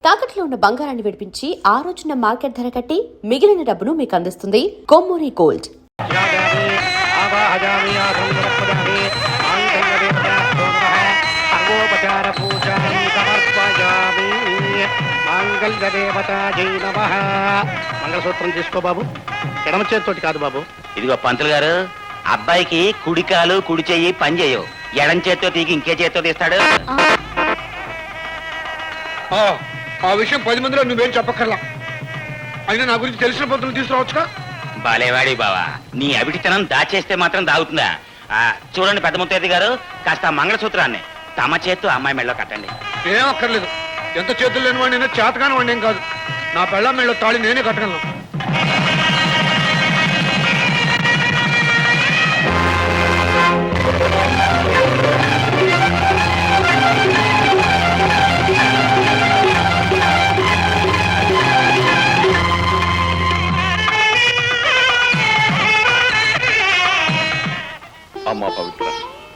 తాకట్లో ఉన్న బంగారాన్ని విడిపించి ఆ రోజున మార్కెట్ ధర కట్టి మిగిలిన డబ్బును మీకు అందిస్తుంది కొమ్మూరి గోల్డ్. మంగళసూత్రం తీసుకో బాబు. ఎడమ చేతితోటి కాదు బాబు. ఇదిగో పంతులు గారు, అబ్బాయికి కుడికాలు కుడి చెయ్యి పని చేయవు. ఎడం చేత్తో తీగి ఇంకే చేత్తో తీస్తాడు. ఆ విషయం 10 మందిలో నువ్వేం చెప్పక్కర్లా. అయినా నా గురించి తెలిసిన పొద్దులు తీసుకురావచ్చుగా. బాలేవాడి బావా, నీ అవిటితనం దాచేస్తే మాత్రం దాగుతుందా? చూడండి పెద్ద ముత్తైది గారు, కాస్త మంగళసూత్రాన్ని తమ చేత్తో అమ్మాయి మెళ్ళలో కట్టండి. ఏం అక్కర్లేదు. ఎంత చేతులు లేని వాడినైనా చేతగాని వాడిని ఏం కాదు. నా పెళ్ళ మెళ్ళలో తాళి నేనే కట్టగలను. అమ్మా పవిత్ర,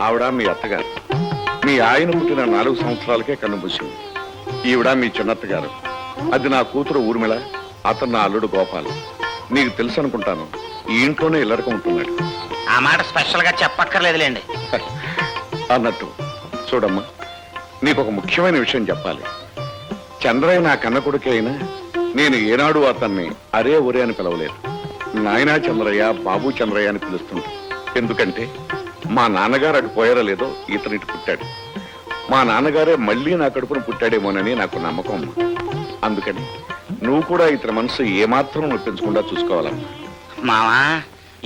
ఆవిడ మీ అత్తగారు. మీ ఆయన పుట్టిన 4 సంవత్సరాలకే కన్నుమూసింది. ఈవిడ మీ చిన్నత్తగారు. అది నా కూతురు ఊర్మిళ, అతను నా అల్లుడు గోపాల్. నీకు తెలుసు అనుకుంటాను, ఈ ఇంట్లోనే ఇల్లరకం ఉంటున్నాడు. ఆ మాట స్పెషల్ గా చెప్పక్కర్లేదులేండి. అన్నట్టు చూడమ్మా, నీకు ఒక ముఖ్యమైన విషయం చెప్పాలి. చంద్రయ్య నా కన్న కొడుకే అయినా నేను ఏనాడు అతన్ని అరే ఒరే అని పిలవలేదు. నాయనా చంద్రయ్య, బాబు చంద్రయ్య అని పిలుస్తుంటా. ఎందుకంటే మా నాన్నగారు అటు పోయారో లేదో ఇతనిటి పుట్టాడు. మా నాన్నగారే మళ్ళీ నా కడుపున పుట్టాడేమోనని నాకు నమ్మకం. అందుకని నువ్వు కూడా ఇతని మనసు ఏమాత్రం నొప్పించకుండా చూసుకోవాలమ్మా. మావా,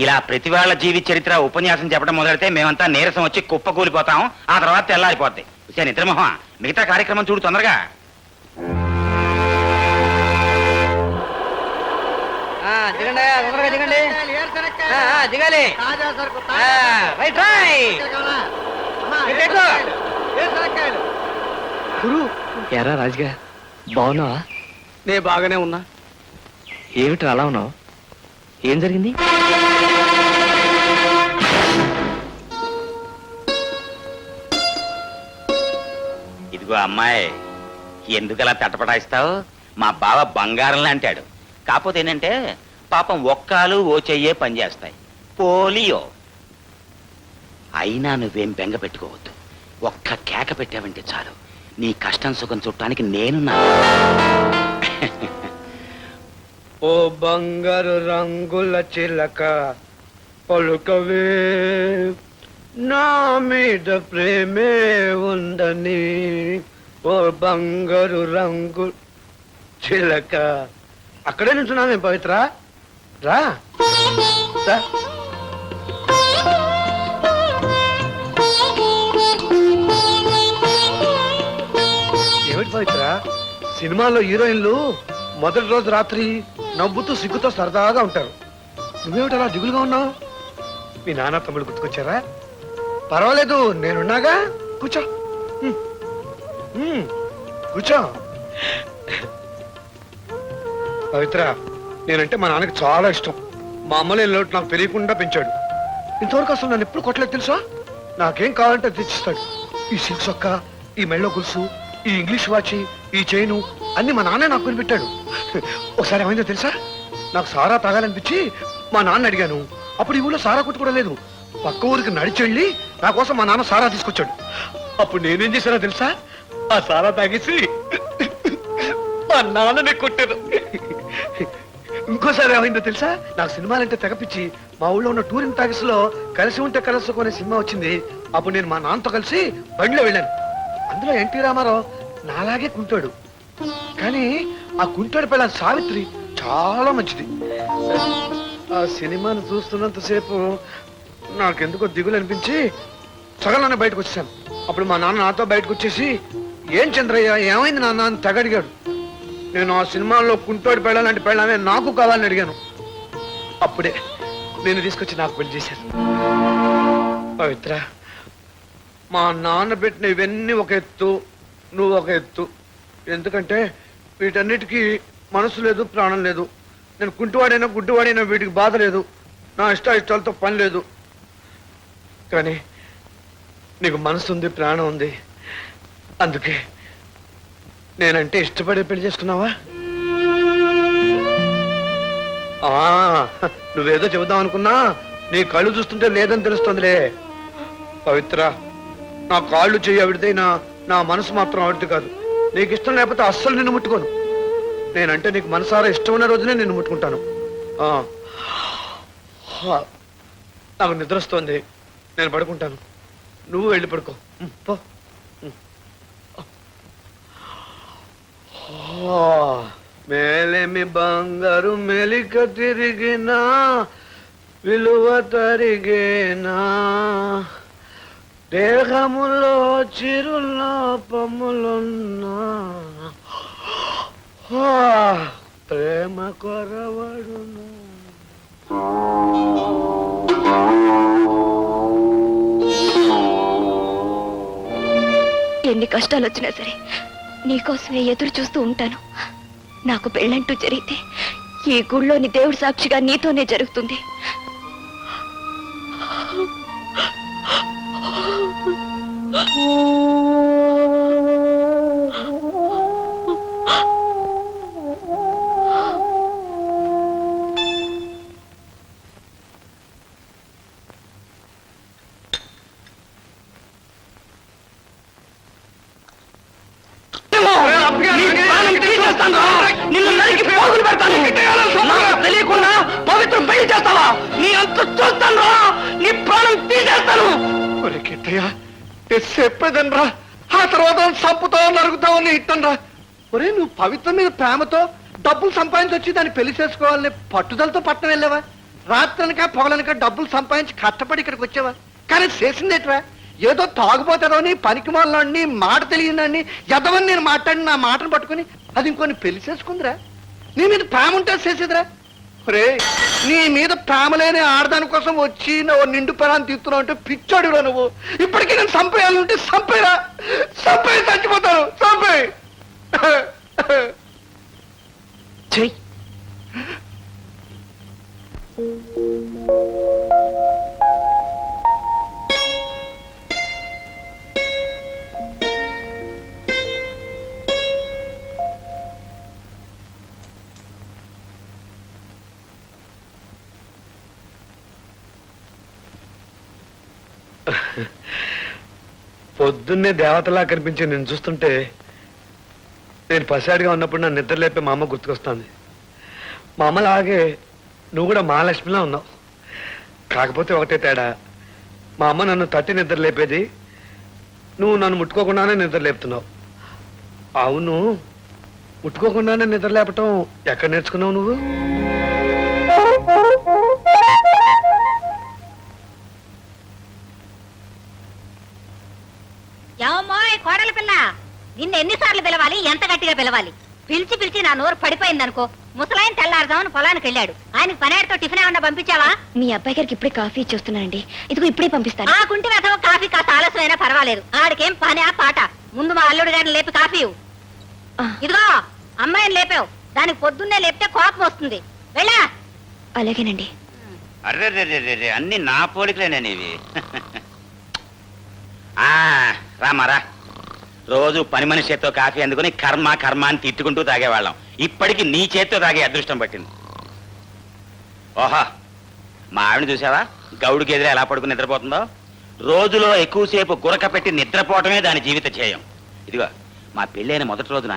ఇలా ప్రతి వాళ్ళ జీవిత చరిత్ర ఉపన్యాసం చెప్పడం మొదలెడితే మేమంతా నీరసం వచ్చి కుప్ప కూలిపోతాం. ఆ తర్వాత తెల్లారిపోద్ది. నిద్రమోహం, మిగతా కార్యక్రమం చూడు తొందరగా. ఎరా రాజుగా, బాగున్నావా? నేను బాగానే ఉన్నా. ఏమిటి అలా ఉన్నావు? ఏం జరిగింది? ఇదిగో అమ్మాయి, ఎందుకలా తటపటాయిస్తావు? మా బావ బంగారంలా అంటాడు. కాకపోతే ఏంటంటే పాపం ఒక్కాలు ఓ చెయ్యే పనిచేస్తాయి. పోలియో. అయినా నువ్వేం బెంగ పెట్టుకోవద్దు. ఒక్క కేక పెట్టావంటే చాలు, నీ కష్టం సుఖం చుట్టానికి నేనున్నా. ఓ బంగారు రంగుల చిలక పలుకవే, నా మీద ప్రేమే ఉందని. ఓ బంగారు రంగు చిలక. అక్కడే నుంచున్నాను పవిత్ర. రా రా. ఏమిటి పవిత్ర, సినిమాలో హీరోయిన్లు మొదటి రోజు రాత్రి నవ్వుతూ సిగ్గుతో సరదాగా ఉంటారు. నువ్వేమిటి అలా దిగులుగా ఉన్నావు? మీ నాన్న తమ్ముడు గుర్తుకొచ్చారా? పర్వాలేదు, నేనున్నాగా. కూర్చో కూర్చో. పవిత్ర, నేనంటే మా నాన్నకి చాలా ఇష్టం. మా అమ్మ లేని లోటు నాకు తెలియకుండా పెంచాడు. ఇంతవరకు అసలు నన్ను ఎప్పుడు కొట్టలేదు తెలుసా? నాకేం కావాలంటే తెచ్చిస్తాడు. ఈ సిల్క్ సొక్క, ఈ మెళ్ళో గులుసు, ఈ ఇంగ్లీష్ వాచి, ఈ చైను అన్ని మా నాన్నే నాకు కొనిపెట్టాడు. ఒకసారి ఏమైందో తెలుసా? నాకు సారా తాగాలనిపించి మా నాన్న అడిగాను. అప్పుడు ఈ ఊళ్ళో సారా కొట్టు కూడా లేదు. పక్క ఊరికి నడిచెళ్ళి నా కోసం మా నాన్న సారా తీసుకొచ్చాడు. అప్పుడు నేనేం చేశానో తెలుసా? ఆ సారా తాగేసి మా నాన్ననే కొట్టాను. ఇంకోసారి ఏమైందో తెలుసా? నాకు సినిమాలంటే తెగపిచ్చి మా ఊళ్ళో ఉన్న టూరింగ్ టాకీస్ లో కలిసి ఉంటే కలుసుకో అనే సినిమా వచ్చింది. అప్పుడు నేను మా నాన్నతో కలిసి బండిలో వెళ్ళాను. అందులో ఎన్టీ రామారావు నాలాగే కుంటాడు. కానీ ఆ కుంటాడు పిల్ల సావిత్రి చాలా మంచిది. ఆ సినిమాను చూస్తున్నంతసేపు నాకెందుకో దిగులు అనిపించి సగంలోనే బయటకు వచ్చాను. అప్పుడు మా నాన్న నాతో బయటకు వచ్చేసి, ఏం చంద్రయ్య ఏమైంది నాన్న అని తెగడిగాడు. నేను ఆ సినిమాలో కుంటోడి పెళ్ళాలంటే పెళ్ళామే నాకు కావాలని అడిగాను. అప్పుడే నేను తీసుకొచ్చి నాకు పెళ్లి చేశాను. పవిత్ర, మా నాన్న పెట్టిన ఇవన్నీ ఒక ఎత్తు, నువ్వు ఒక ఎత్తు. ఎందుకంటే వీటన్నిటికీ మనసు లేదు, ప్రాణం లేదు. నేను కుంటివాడైనా గుడ్డివాడైనా వీటికి బాధ లేదు. నా ఇష్టాలతో పని లేదు. కానీ నీకు మనసు ఉంది, ప్రాణం ఉంది. అందుకే నేనంటే ఇష్టపడి పెళ్లి చేసుకున్నావా? నువ్వేదో చెబుదాం అనుకున్నా నీ కళ్ళు చూస్తుంటే లేదని తెలుస్తుందిలే. పవిత్ర, నా కాళ్ళు చెయ్యి ఆవిడదైనా నా మనసు మాత్రం ఆవిడది కాదు. నీకు ఇష్టం లేకపోతే అస్సలు నిన్ను ముట్టుకోను. నేనంటే నీకు మనసారా ఇష్టం ఉన్న రోజునే నిన్ను ముట్టుకుంటాను. నాకు నిద్ర వస్తోంది, నేను పడుకుంటాను. నువ్వు వెళ్ళి పడుకో. పో. మేలేమి బంగారు మెలిక తిరిగినా విలువ తరిగేనా, దేహములో చిరులోపములున్నా ప్రేమ కొరవడును. ఎన్ని కష్టాలు వచ్చినా సరే నీకోసమే ఎదురు చూస్తూ ఉంటాను. నాకు పెళ్ళంటూ జరిగితే ఈ గుళ్ళోని దేవుడి సాక్షిగా నీతోనే జరుగుతుంది. తెలియకుండా పవిత్రం పెళ్లి చేస్తావా? నీ అంత చూస్తాను, నీ ప్రాణం తీసేస్తాను. చెప్పేదనరా, ఆ తర్వాత చంపుతావు నరుగుతావు నీ ఇట్టనరా. ఒరే, నువ్వు పవిత్రం మీద ప్రేమతో డబ్బులు సంపాదించొచ్చి దాన్ని పెళ్లి చేసుకోవాలని పట్టుదలతో పట్టణం వెళ్ళావా? రాత్రనక పొగలనక డబ్బులు సంపాదించి కష్టపడి ఇక్కడికి వచ్చావా? కానీ చేసిందేట్రా? ఏదో తాగుపోతాడని, పనికి మాలని, మాట తెలియదని, ఎదవని నేను మాట్లాడి నా మాటను పట్టుకుని అది ఇంకొని పెళ్లి చేసుకుందిరా. నీ మీద ప్రేమ ఉంటే చేసేదిరా. రే, నీ మీద ప్రేమ లేని ఆడదాని కోసం వచ్చి నువ్వు నిండు పెరాన్ని తీస్తున్నావు అంటే పిచ్చాడురా నువ్వు. ఇప్పటికీ నేను చంపేయాలంటే చంపేరా, చంపేయి చచ్చిపోతాను, చంపేయి. చెయ్యి. పొద్దున్నే దేవతలా కనిపించి నేను చూస్తుంటే నేను పసివాడిగా ఉన్నప్పుడు నా నిద్ర లేపే మా అమ్మ గుర్తుకొస్తుంది. మా అమ్మలాగే నువ్వు కూడా మహాలక్ష్మిలా ఉన్నావు. కాకపోతే ఒకటే తేడా, మా అమ్మ నన్ను తట్టి నిద్ర లేపేది, నువ్వు నన్ను ముట్టుకోకుండానే నిద్ర లేపుతున్నావు. అవును, ముట్టుకోకుండానే నిద్ర లేపటం ఎక్కడ నేర్చుకున్నావు నువ్వు? ఏమోయ్ కోడలి పిల్ల, నిన్ను ఎన్నిసార్లు పిలవాలి, ఎంత గట్టిగా పిలవాలి? పిలిచి పిలిచి నా నోరు పడిపోయిందనుకో. ముసలాయన తెల్లారుదామని పొలానికి వెళ్ళాడు. ఆయనకు పనేడుతో టిఫిన్ ఏమన్నా పంపించావా? మీ అబ్బాయి గారికి ఇప్పుడే కాఫీ ఇచ్చేస్తున్నానండి. ఇదిగో ఇప్పుడే పంపిస్తాను. ఆ కుంటి వెతవ కాఫీ కాస్త ఆలస్యమైనా పర్వాలేదు. ఆడికేం పని ఆ పాట. ముందు మా అల్లుడు గారిని లేపి కాఫీ ఇవ్వు. ఇదిగో అమ్మాయిని లేపావు, దానికి పొద్దున్నే లేపితే కోపం వస్తుంది. వెళ్ళా. అలాగేనండి. అర్రే, అన్ని నా పోలికలేనేవి. రామారా, రోజు పని మనిషి చేత్తో కాఫీ అందుకుని కర్మ కర్మ అని తిట్టుకుంటూ తాగేవాళ్ళం. ఇప్పటికి నీ చేత్తో తాగే అదృష్టం పట్టింది. ఓహా, మా ఆవిడ చూసావా గౌడికి ఎదురు ఎలా పడుకుని నిద్రపోతుందో? రోజులో ఎక్కువసేపు గురక పెట్టి నిద్రపోవటమే దాని జీవిత ధ్యేయం. ఇదిగో, మా పెళ్ళైన మొదటి రోజున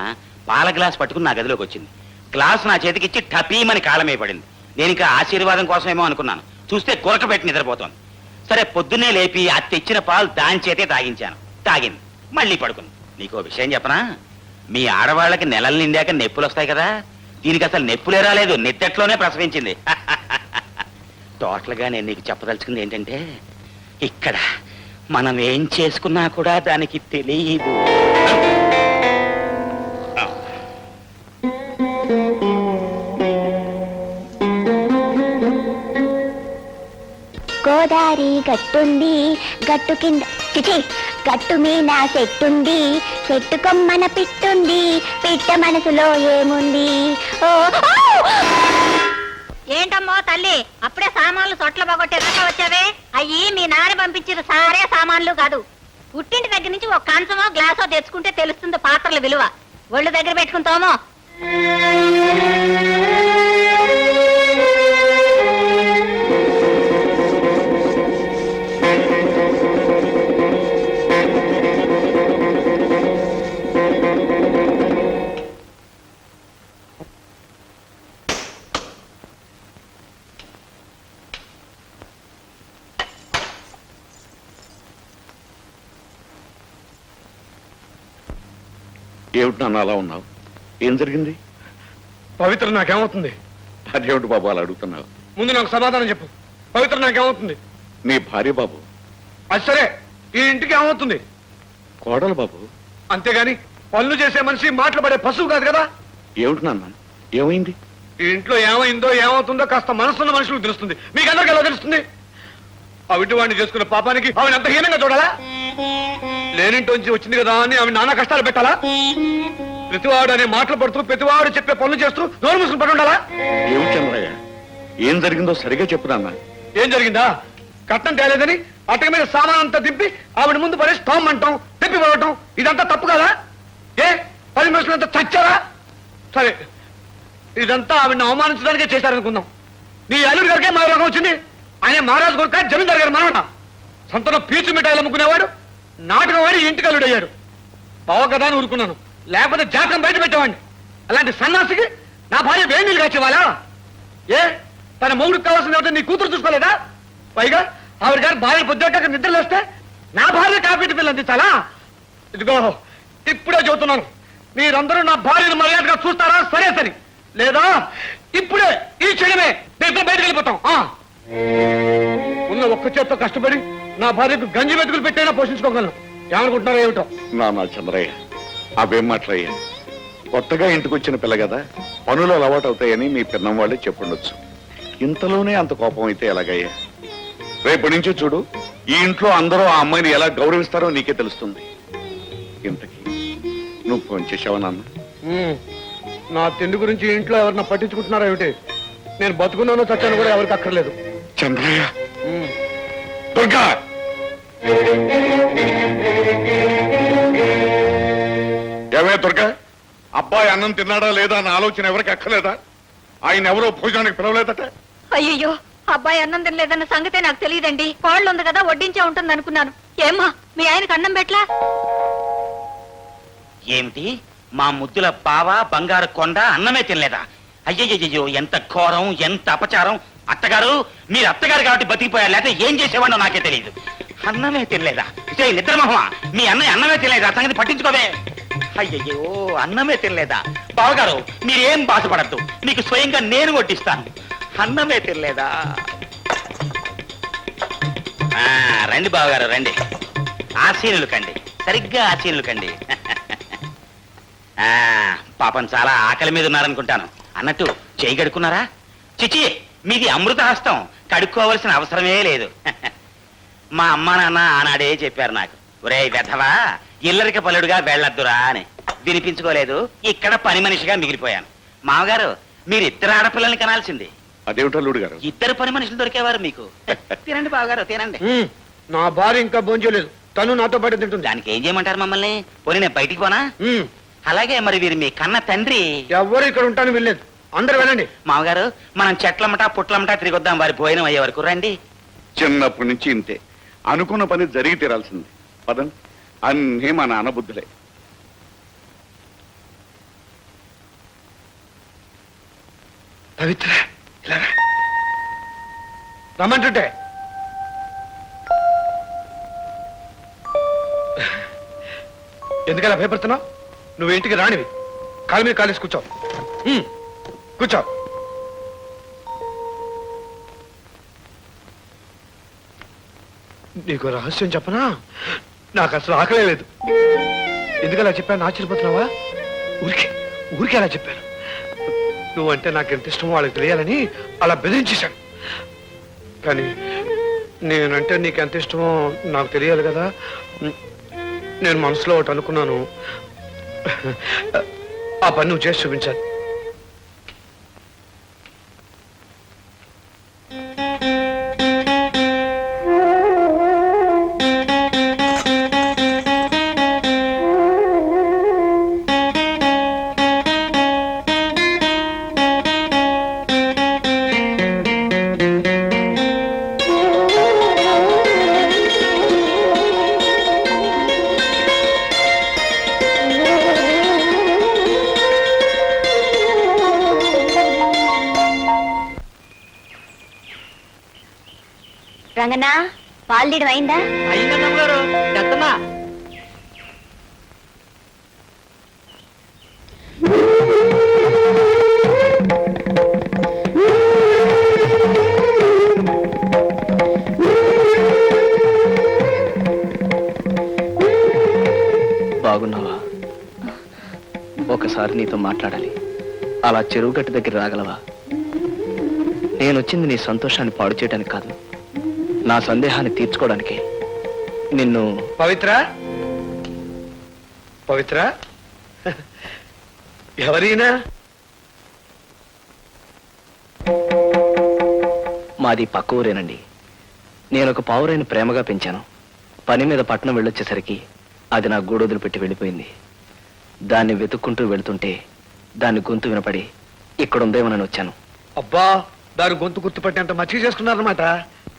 పాల గ్లాస్ పట్టుకుని నా గదిలోకి వచ్చింది. గ్లాస్ నా చేతికిచ్చి టపీమని కాళ్ళమే పడింది. నేను ఇంకా ఆశీర్వాదం కోసమేమో అనుకున్నాను. చూస్తే గురక పెట్టి నిద్రపోతోంది. సరే, పొద్దున్నే లేపి ఆ తెచ్చిన పాలు దాని చేతే తాగించాను. తాగింది, మళ్ళీ పడుకుంది. నీకో విషయం చెప్పనా? మీ ఆడవాళ్ళకి నెలలు నిండాక నొప్పులు వస్తాయి కదా, దీనికి అసలు నొప్పులే రాలేదు, నిద్దట్లోనే ప్రసవించింది. టోటల్ గా నేను నీకు చెప్పదలుచుకుంది ఏంటంటే, ఇక్కడ మనం ఏం చేసుకున్నా కూడా దానికి తెలియదు. గోదారి గట్టుంది, గట్టు కింద చిచి గట్టు మీద చెట్టుంది, చెట్టు కొమ్మన పిట్టుంది, పిట్ట మనసులో ఏముంది? ఓ ఏంటమ్మో తల్లి, అప్పుడే సామాన్లు సొట్ల బాగొట్టే రక వచ్చావే? అయ్యి మీ నాన్న పంపించిన సారే సామాన్లు కాదు. పుట్టింటి దగ్గర నుంచి ఒక కంచమో గ్లాసో తెచ్చుకుంటే తెలుస్తుంది పాత్రల విలువ. ఒళ్ళు దగ్గర పెట్టుకుంటామో. ఏమిటి నాన్న అలా ఉన్నావు? ఏం జరిగింది? పవిత్ర నాకేమవుతుంది? అదేమిటి బాబు అలా అడుగుతున్నావు? ముందు నాకు సమాధానం చెప్పు. పవిత్ర నాకేమవుతుంది? నీ భార్య బాబు. అది సరే, ఈ ఇంటికి ఏమవుతుంది? కోడలు బాబు. అంతేగాని పనులు చేసే మనిషి మాటలు పడే పశువు కాదు కదా. ఏమిటి నాన్న, ఏమైంది? ఈ ఇంట్లో ఏమైందో ఏమవుతుందో కాస్త మనసున్న మనుషులకు తెలుస్తుంది. మీకందరికి ఎలా తెలుస్తుంది? ఆవిడ వాడిని చేసుకున్న పాపానికి ఆవిడ అంత హీనంగా చూడాలా? లేనింటోంచి వచ్చింది కదా అని ఆవిడ నానా కష్టాలు పెట్టాలా? ప్రతివాడు అనే మాటలు పడుతూ ప్రతివాడు చెప్పే పనులు చేస్తూ నోరు మూసుకుని పడి ఉండాలా? ఏమిటి చంద్రయ్య, ఏం జరిగిందో సరిగా చెప్పు నాన్న. ఏం జరిగిందా? కట్నం తేలేదని అటక మీద సామాన్ అంతా దింపి ఆవిడ ముందు పడేసి తోమ్మంటాం, తిప్పి పడటం, ఇదంతా తప్పు కదా? ఏ 10 మనుషులంతా చచ్చారా? సరే, ఇదంతా ఆవిడని అవమానించడానికే చేశారనుకుందాం. నీ అల్లుడి గారికే మా రోగం వచ్చింది. ఆయన మహారాజు కొడుక జమీందారు గారు మనమాట. సంతలో పీచు మిఠాయిలు అమ్ముకునేవాడు నాటకం వాడి ఇంటికి అల్లుడయ్యాడు. బావ కదా అని ఊరుకున్నాను, లేకపోతే జాతకం బయట పెట్టేవాడిని. అలాంటి సన్నాసికి నా భార్య వేడి నీళ్ళు కాచేవాళ్ళా? ఏ తన మొగుడికి కావాల్సిన నీ కూతురు చూసుకోలేదా? పైగా ఆవిడ గారు భార్య పొద్దుట నిద్రలేస్తే నా భార్య కాఫీ పిల్లలు అందించాలా? ఇదిగో ఇప్పుడే చెబుతున్నాను, మీరందరూ నా భార్యను మర్యాదగా చూస్తారా? సరే సరే, లేదా ఇప్పుడే ఈ క్షణమే నేను బయటకు వెళ్ళిపోతాం. ఉన్న ఒక్క చేత్తో కష్టపడి నా భార్యకు గంజి వెతుకులు పెట్టైనా పోషించుకోగలను. ఏమనుకుంటున్నారో ఏమిటో? నాన్న చంద్రయ్య, అవేం మాట్లాయ్యా. కొత్తగా ఇంటికి వచ్చిన పిల్ల కదా, పనులు అలవాటు అవుతాయని మీ పిన్నం వాళ్ళే చెప్పుండొచ్చు. ఇంతలోనే అంత కోపం అయితే ఎలాగయ్యా? రేపటి నుంచి చూడు, ఈ ఇంట్లో అందరూ ఆ అమ్మాయిని ఎలా గౌరవిస్తారో నీకే తెలుస్తుంది. ఇంతకీ నువ్వు ఫోన్ చేసావా నాన్న? నా తిండి గురించి ఇంట్లో ఎవరన్నా పట్టించుకుంటున్నారా ఏమిటి? నేను బతుకున్నానో చచ్చాను కూడా ఎవరికి అక్కర్లేదు. చంద్రయ్య, దుర్గా, ఏమే దుర్గా, అబ్బాయి అన్నం తిన్నాడా లేదా అన్న ఆలోచన ఎవరికి అక్కర్లేదా? ఆయన ఎవరో భోజనానికి పిలవలేదట. అయ్యయ్యో, అబ్బాయి అన్నం తినలేదన్న సంగతే నాకు తెలియదండి. కోళ్ళు ఉంది కదా వడ్డించే ఉంటుంది అనుకున్నాను. ఏమ్మా మీ ఆయనకు అన్నం పెట్లా? ఏమిటి, మా ముద్దుల బావ బంగారు కొండ అన్నమే తినలేదా? అయ్యయ్యో, ఎంత ఘోరం, ఎంత అపచారం. అత్తగారు, మీరు అత్తగారు కాబట్టి బతికిపోయారు, లేకపోతే ఏం చేసేవాడో నాకే తెలియదు. అన్నమే తినలేదా? నిద్రమోహమా, మీ అన్నయ్య అన్నమే తినలేదా? సంగతి పట్టించుకోవే. అయ్యయ్యో, అన్నమే తినలేదా? బావగారు, మీరేం బాధపడద్దు, మీకు స్వయంగా నేను వడ్డిస్తాను. అన్నమే తినలేదా? రండి బావగారు, రండి. ఆశీనులు కండి, సరిగ్గా ఆశీనులు కండి. పాపం చాలా ఆకలి మీద ఉన్నారనుకుంటాను. అన్నట్టు చేయి కడుక్కున్నారా? చిచి, మీది అమృత హస్తం, కడుక్కోవలసిన అవసరమే లేదు. మా అమ్మా నాన్న ఆనాడే చెప్పారు నాకు, ఒరే వెధవా, ఇల్లరిక పలుడుగా వెళ్ళొద్దురా అని. వినిపించుకోలేదు, ఇక్కడ పని మనిషిగా మిగిలిపోయాను. మామగారు, మీరు ఇద్దరు ఆడపిల్లల్ని కనాల్సింది. అదేమిటల్లుడు గారు, ఇద్దరు పని మనుషులు దొరికేవారు మీకు. తినండి బావగారు, తినండి. నా భార్య ఇంకా భోంచేయలేదు, తను నాతో పాటు తింటుంది. దానికి ఏం చేయమంటారు మమ్మల్ని? పోనీ నేను బయటికి పోనా? అలాగే, మరి వీరు మీ కన్న తండ్రి. ఎవరు ఇక్కడ ఉంటాను వెళ్ళలేదు, అందరు వెళ్ళండి. మామగారు, మనం చెట్లమ్మటా పుట్లమ్మటా తిరిగొద్దాం, వారి భోజనం అయ్యే వరకు. రండి. చిన్నప్పటి నుంచి ఇంతే, అనుకున్న పని జరిగి తీరాల్సింది. పదం, అన్నీ మా నాన్న బుద్ధులే. పవిత్ర, ఇలా రా. రమ్మంటుంటే ఎందుకలా భయపడుతున్నావు? నువ్వు ఇంటికి రానివి, కాలు మీద కాలేసి కూర్చో. కూర్చో. నీకు రహస్యం చెప్పనా? నాకు అసలు ఆకలే లేదు. ఎందుకలా చెప్పాను ఆశ్చర్యపోతున్నావా? ఊరికే అలా చెప్పాను. నువ్వంటే నాకు ఎంత ఇష్టమో వాళ్ళకి తెలియాలని అలా బెదిరించేశాను. కానీ నేనంటే నీకు ఎంత ఇష్టమో నాకు తెలియాలి కదా. నేను మనసులో ఒకటి అనుకున్నాను, ఆ పని నువ్వు చేసి చూపించాలి. రంగనా పాలు తీయడం అయిందా? అయ్యిందమ్మగారు చెత్తమ్మా. బాగున్నావా? ఒకసారి నీతో మాట్లాడాలి. అలా చెరువు గట్టు దగ్గర రాగలవా? నేను వచ్చింది నీ సంతోషాన్ని పాడు చేయడానికి కాదు, నా సందేహాన్ని తీర్చుకోవడానికి. నిన్ను పవిత్ర పవిత్ర ఎవరైనా మాది పక్క ఊరేనండి. నేను ఒక పావురాయిని ప్రేమగా పెంచాను. పని మీద పట్నం వెళ్ళొచ్చేసరికి అది నా గూడొదులు పెట్టి వెళ్ళిపోయింది. దాన్ని వెతుక్కుంటూ వెళ్తుంటే దాని గొంతు వినపడి ఇక్కడ ఉందేమోనని వచ్చాను. అబ్బా, దాని గొంతు గుర్తుపట్టేంత మచ్చిక చేసుకున్నారనమాట.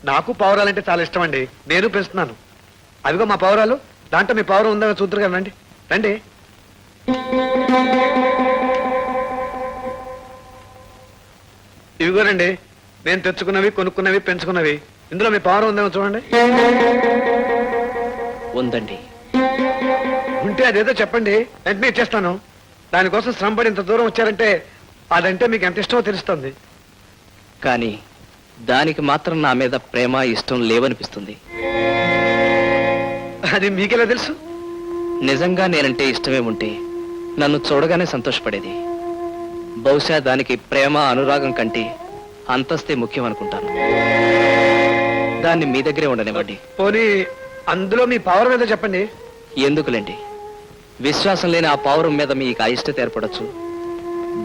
నాకు పావురాలంటే చాలా ఇష్టం అండి, నేను పెంచుతున్నాను. అదిగో మా పావురాలు, దాంట్లో మీ పావురం ఉందని చూద్దరు కదా, రండి రండి. ఇవిగోనండి, నేను తెచ్చుకున్నవి, కొనుక్కున్నవి, పెంచుకున్నవి. ఇందులో మీ పావురం ఉందేమో చూడండి. ఉందండి. ఉంటే అదేదో చెప్పండి, వెంటనే ఇచ్చేస్తాను. దానికోసం శ్రమపడి ఇంత దూరం వచ్చారంటే అదంటే మీకు ఎంత ఇష్టమో తెలుస్తుంది. కానీ దానికి మాత్రం నా మీద ప్రేమ ఇష్టం లేవనిపిస్తుంది. అది మీకెలా తెలుసు? నిజంగా నేనంటే ఇష్టమే ఉంటే నన్ను చూడగానే సంతోషపడేది. బహుశా దానికి ప్రేమ అనురాగం కంటే అంతస్తే ముఖ్యం అనుకుంటాను. దాన్ని మీ దగ్గరే ఉండనివ్వండి. పోనీ అందులో మీ పావురం ఏదో చెప్పండి. ఎందుకులేండి, విశ్వాసం లేని ఆ పావురం మీద మీకు అయిష్టత ఏర్పడచ్చు.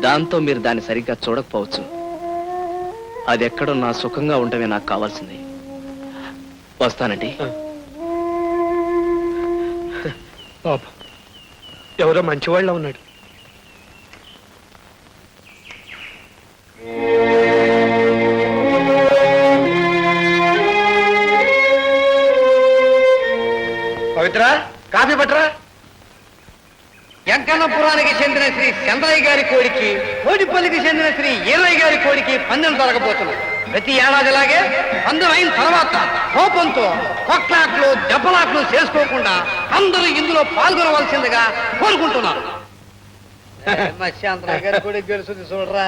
దాంతో మీరు దాన్ని సరిగ్గా చూడకపోవచ్చు. అది ఎక్కడో నా సుఖంగా ఉండమే నాకు కావాల్సింది. వస్తానండి. పాపం, ఎవరో మంచివాళ్ళ ఉన్నాడు. పవిత్ర, కాఫీ పట్టరా. వెంకన్నపురానికి చెందిన శ్రీ చంద్రయ్య గారి కోడికి, కోడిపల్లికి చెందిన శ్రీ ఈరయ్య గారి కోడికి పందెం జరగబోతున్నాయి. ప్రతి ఏడాదిలాగే పందెం అయిన తర్వాత కోపంతో కొట్లాట్లు దెబ్బలాట్లు చేసుకోకుండా అందరూ ఇందులో పాల్గొనవలసిందిగా కోరుకుంటున్నారు. చంద్రయ్య గారి కోడికి గెలుస్తుంది చూడరా.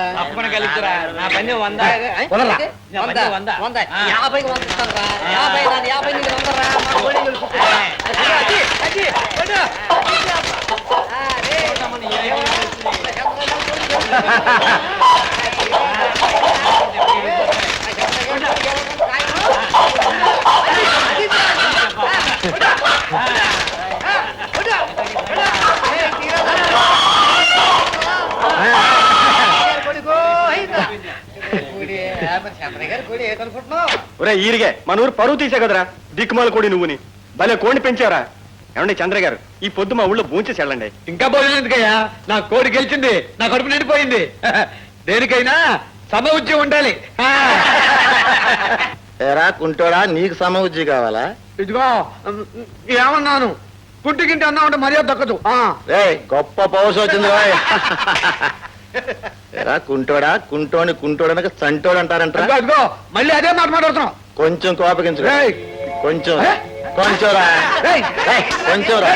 ఒరే ఈరిగే, మన ఊరు పరువు తీసే కదరా దిక్కుమాల కోడి నువ్వుని. భలే కోడిని పెంచారా. ఏమండి చంద్ర గారు, ఈ పొద్దు మా ఊళ్ళో భూంచేసి వెళ్ళండి. ఇంకా భోజనం ఎందుకయ్యా? నా కోడి గెలిచింది, నా కడుపు నిండిపోయింది. దేనికైనా సమ ఉద్యోగం ఉండాలి. ఏరా కుంటోడా, నీకు సమ ఉజ్జి కావాలా? ఇదిగో ఏమన్నాను, కుంటికింటి అన్నా ఉంటే మర్యాద దక్కదు. గొప్ప పౌరుషం వచ్చింది. ఎరా కుంటోడా, కుంటోని కుంటోడనక చంటోడు అంటారంట. అదిగో మళ్ళీ అదే మాట మాట్లాడుతున్నాం. కొంచెం కోపగించు. కొంచెం కొంచెం రా, కొంచెం రా.